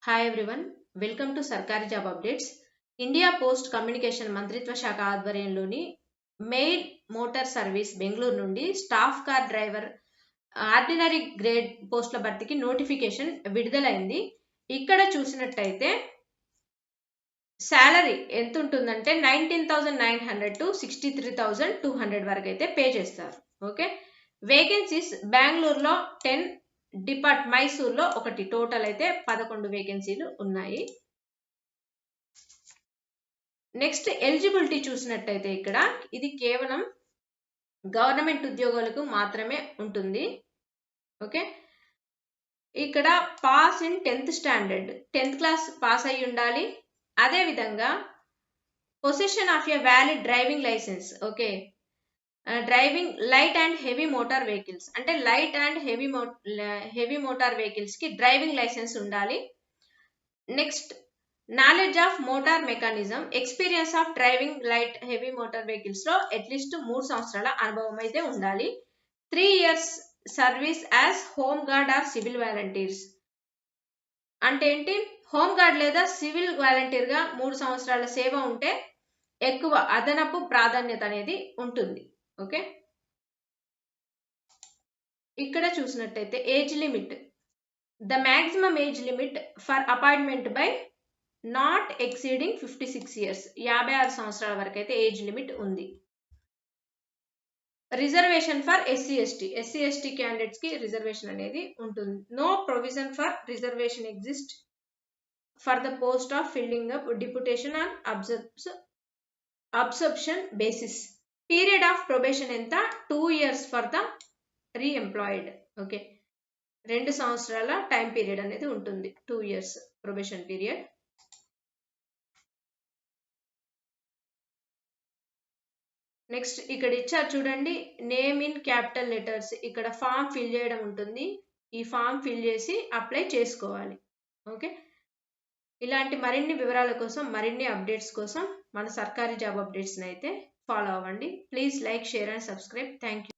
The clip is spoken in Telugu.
హాయ్ ఎవ్రీవన్, వెల్కమ్ టు సర్కారీ job updates. India post communication మంత్రిత్వ శాఖ ఆధ్వర్యంలోని మెయిల్ మోటార్ సర్వీస్ బెంగళూరు నుండి staff car driver ordinary grade పోస్టుల భర్తీకి నోటిఫికేషన్ విడుదలైంది. ఇక్కడ చూసినట్టయితే శాలరీ ఎంత ఉంటుందంటే 19,900 టు 63,200 వరకు అయితే పే చేస్తారు. ఓకే, వేకెన్సీస్ బెంగళూరులో 10, మైసూర్లో ఒకటి, టోటల్ అయితే 11 వేకెన్సీలు ఉన్నాయి. నెక్స్ట్ ఎలిజిబిలిటీ చూసినట్టయితే ఇక్కడ ఇది కేవలం గవర్నమెంట్ ఉద్యోగులకు మాత్రమే ఉంటుంది. ఓకే, ఇక్కడ pass in 10th standard, 10th class pass అయి ఉండాలి. అదే విధంగా possession of a valid driving licence. Okay, driving light and heavy motor vehicles, అంటే light and heavy motor vehicles కి డ్రైవింగ్ లైసెన్స్ ఉండాలి. Next knowledge of motor mechanism, experience of driving light heavy motor vehicles లో అట్లీస్ట్ 3 సంవత్సరాల అనుభవం అయితే ఉండాలి. 3 years service as home guard or civil volunteers, అంటే ఏంటి, హోమ్ గార్డ్ లేదా సివిల్ వాలంటీర్ గా 3 సంవత్సరాల సేవ ఉంటే ఎక్కువ అదనపు ప్రాధాన్యత అనేది ఉంటుంది. ఓకే, ఇక్కడ చూసినట్టయితే age limit, the maximum age limit for appointment by not exceeding 56 years, 56 సంవత్సరాల వరకు అయితే ఏజ్ లిమిట్ ఉంది. Reservation for SC ST candidates కి రిజర్వేషన్ అనేది ఉంటుంది. No provision for reservation exist for the post of filling up deputation on absorption basis. Period of probation ఎంత, 2 years for the reemployed. Okay, 2 సంవత్సరాల టైం పీరియడ్ అనేది ఉంటుంది, 2 years ప్రొబేషన్ పీరియడ్. నెక్స్ట్ ఇక్కడ ఇచ్చారు చూడండి, నేమ్ ఇన్ క్యాపిటల్ లెటర్స్. ఇక్కడ ఫామ్ ఫిల్ చేయడం ఉంటుంది, ఈ ఫామ్ ఫిల్ చేసి అప్లై చేసుకోవాలి. ఓకే, ఇలాంటి మరిన్ని వివరాల కోసం, మరిన్ని అప్డేట్స్ కోసం మన సర్కారీ జాబ్ అప్డేట్స్ని అయితే ఫాలో అవ్వండి. Please like, share and subscribe. Thank you.